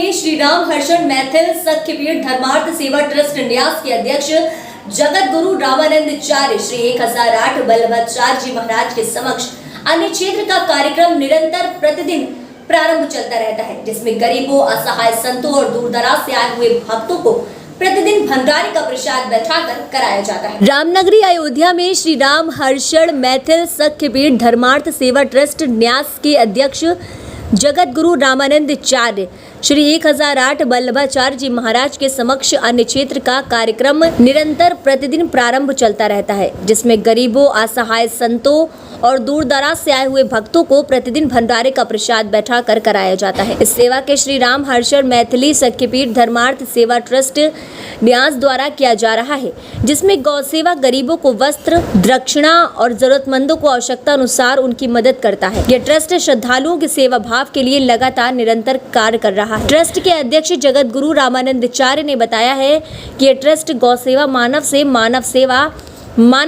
में श्री राम हर्षण मैथिल सख्यपीठ धर्मार्थ सेवा ट्रस्ट न्यास के अध्यक्ष जगत गुरु रामानंदाचार्य श्री 1008 बल्लभाचार्य जी महाराज के समक्ष अन्य क्षेत्र का कार्यक्रम निरंतर प्रतिदिन प्रारंभ चलता रहता है, जिसमें गरीबों, असहाय संतों और दूर दराज से आए हुए भक्तों को प्रतिदिन भंडारे का प्रसाद बैठाकर कराया जाता है। रामनगरी अयोध्या में श्री राम हर्षण मैथिल सख्यपीठ धर्मार्थ सेवा ट्रस्ट न्यास के अध्यक्ष जगत गुरु रामानंदाचार्य श्री 1008 बल्लभाचार्य जी महाराज के समक्ष अन्य क्षेत्र का कार्यक्रम निरंतर प्रतिदिन प्रारंभ चलता रहता है, जिसमें गरीबों, असहाय संतों और दूर दराज से आए हुए भक्तों को प्रतिदिन भंडारे का प्रसाद बैठाकर कराया जाता है। इस सेवा के श्री राम हर्षण मैथिली सख्यपीठ धर्मार्थ सेवा ट्रस्ट न्यास द्वारा किया जा रहा है, जिसमें गौ सेवा, गरीबों को वस्त्र, दक्षिणा और जरूरतमंदों को आवश्यकता अनुसार उनकी मदद करता है। यह ट्रस्ट श्रद्धालुओं के सेवा भाव के लिए लगातार निरंतर कार्य कर रहा है। ट्रस्ट के अध्यक्ष जगत गुरु रामानंदाचार्य ने बताया है कि यह ट्रस्ट गौ सेवा, मानव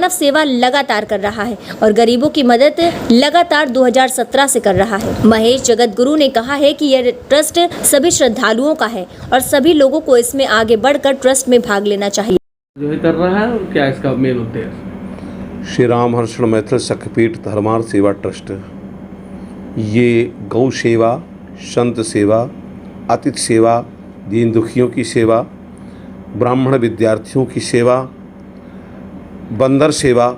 सेवा लगातार कर रहा है और गरीबों की मदद लगातार 2017 से कर रहा है। महेश जगत गुरु ने कहा है कि यह ट्रस्ट सभी श्रद्धालुओं का है और सभी लोगों को इसमें आगे बढ़कर ट्रस्ट में भाग लेना चाहिए। जो कर रहा है और क्या इसका मेन उद्देश्य? श्री राम हर्षण मैथिल सख्यपीठ धर्मार्थ सेवा ट्रस्ट ये गौ सेवा, संत सेवा, अतिथि सेवा, दीन दुखियों की सेवा, ब्राह्मण विद्यार्थियों की सेवा, बंदर सेवा,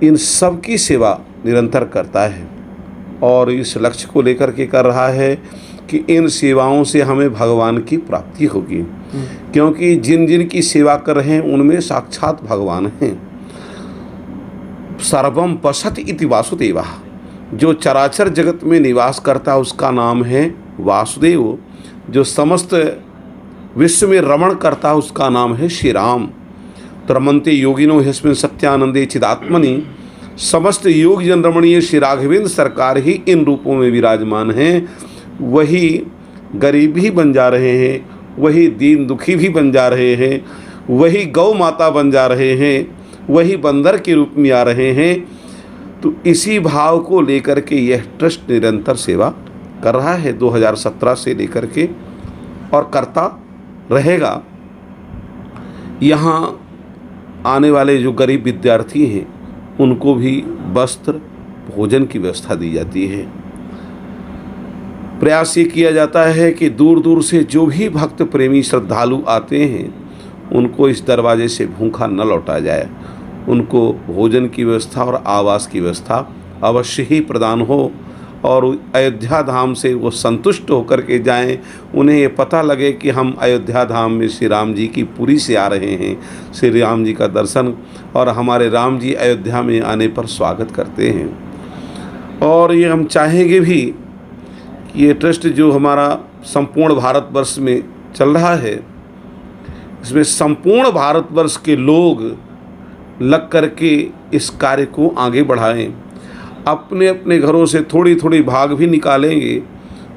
इन सब की सेवा निरंतर करता है और इस लक्ष्य को लेकर के कर रहा है कि इन सेवाओं से हमें भगवान की प्राप्ति होगी, क्योंकि जिन जिन की सेवा कर रहे हैं उनमें साक्षात भगवान हैं। सर्वम पश्यति इति वासुदेवः, जो चराचर जगत में निवास करता है उसका नाम है वासुदेव। जो समस्त विश्व में रमण करता है उसका नाम है श्री राम। रमन्ते योगिनो ह्यस्मिन् सत्यानंदे चिदात्मनि, समस्त योग जन रमणीय श्री राघवेंद्र सरकार ही इन रूपों में विराजमान हैं। वही गरीब भी बन जा रहे हैं, वही दीन दुखी भी बन जा रहे हैं, वही गौ माता बन जा रहे हैं, वही बंदर के रूप में आ रहे हैं। तो इसी भाव को लेकर के यह ट्रस्ट निरंतर सेवा कर रहा है 2017 से लेकर के और करता रहेगा। यहाँ आने वाले जो गरीब विद्यार्थी हैं उनको भी वस्त्र, भोजन की व्यवस्था दी जाती है। प्रयास ये किया जाता है कि दूर दूर से जो भी भक्त प्रेमी श्रद्धालु आते हैं उनको इस दरवाजे से भूखा न लौटा जाए। उनको भोजन की व्यवस्था और आवास की व्यवस्था अवश्य ही प्रदान हो और अयोध्या धाम से वो संतुष्ट होकर के जाएं। उन्हें ये पता लगे कि हम अयोध्या धाम में श्री राम जी की पुरी से आ रहे हैं, श्री राम जी का दर्शन और हमारे राम जी अयोध्या में आने पर स्वागत करते हैं। और ये हम चाहेंगे भी कि ये ट्रस्ट जो हमारा संपूर्ण भारतवर्ष में चल रहा है, इसमें संपूर्ण भारतवर्ष के लोग लग करके इस कार्य को आगे बढ़ाएं। अपने अपने घरों से थोड़ी थोड़ी भाग भी निकालेंगे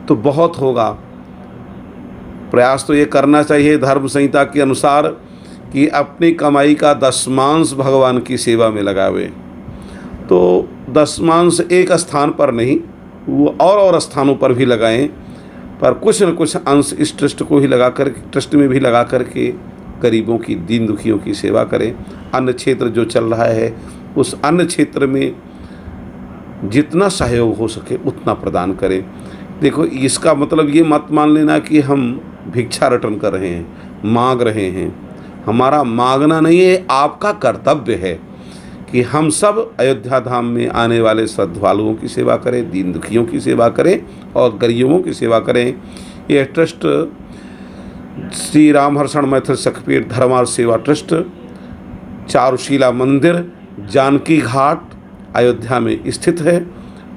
तो बहुत होगा। प्रयास तो ये करना चाहिए धर्म संहिता के अनुसार कि अपनी कमाई का दशमांश भगवान की सेवा में लगावे। तो दशमांश एक स्थान पर नहीं, वो और स्थानों पर भी लगाएं, पर कुछ न कुछ अंश इस ट्रस्ट को ही लगा कर, ट्रस्ट में भी लगा करके गरीबों की, दीन दुखियों की सेवा करें। अन्य क्षेत्र जो चल रहा है उस अन्य क्षेत्र में जितना सहयोग हो सके उतना प्रदान करें। देखो, इसका मतलब ये मत मान लेना कि हम भिक्षा रिटर्न कर रहे हैं, मांग रहे हैं। हमारा मांगना नहीं है, आपका कर्तव्य है कि हम सब अयोध्या धाम में आने वाले श्रद्धालुओं की सेवा करें, दीन दुखियों की सेवा करें और गरीबों की सेवा करें। यह ट्रस्ट श्री राम हर्षण मैथिल सख्यपीठ धर्मार्थ सेवा ट्रस्ट, चारुशीला मंदिर, जानकी घाट, अयोध्या में स्थित है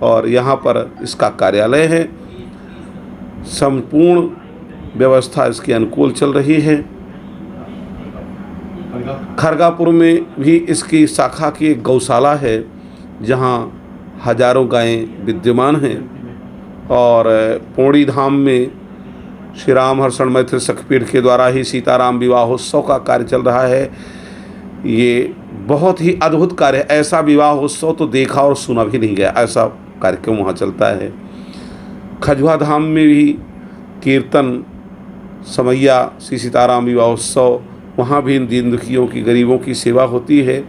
और यहाँ पर इसका कार्यालय है। संपूर्ण व्यवस्था इसकी अनुकूल चल रही है। खरगापुर में भी इसकी शाखा की एक गौशाला है जहाँ हजारों गायें विद्यमान हैं और पौड़ी धाम में श्री राम हर्षण मैथिल सख्यपीठ के द्वारा ही सीताराम विवाहोत्सव का कार्य चल रहा है। ये बहुत ही अद्भुत कार्य है। ऐसा विवाहोत्सव तो देखा और सुना भी नहीं गया, ऐसा कार्यक्रम वहाँ चलता है। खजुआ धाम में भी कीर्तन समैया श्री सीताराम विवाह उत्सव, वहाँ भी इन दीन दुखियों की, गरीबों की सेवा होती है।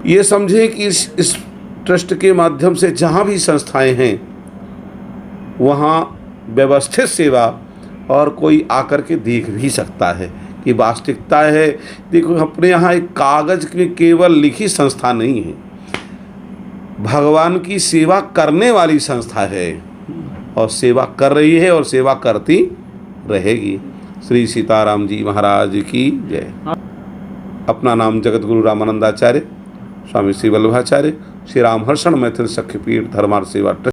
ये समझें कि इस ट्रस्ट के माध्यम से जहाँ भी संस्थाएं हैं वहाँ व्यवस्थित सेवा, और कोई आकर के देख भी सकता है कि वास्तविकता है। देखो, अपने यहाँ एक कागज़ में केवल लिखी संस्था नहीं है, भगवान की सेवा करने वाली संस्था है, और सेवा कर रही है और सेवा करती रहेगी। श्री सीताराम जी महाराज की जय। अपना नाम जगत गुरु रामानंदाचार्य, स्वामी श्री वल्लभाचार्य, श्री रामहर्षण मैथिल सख्यपीठ धर्मार्थ सेवा ट्रस्ट।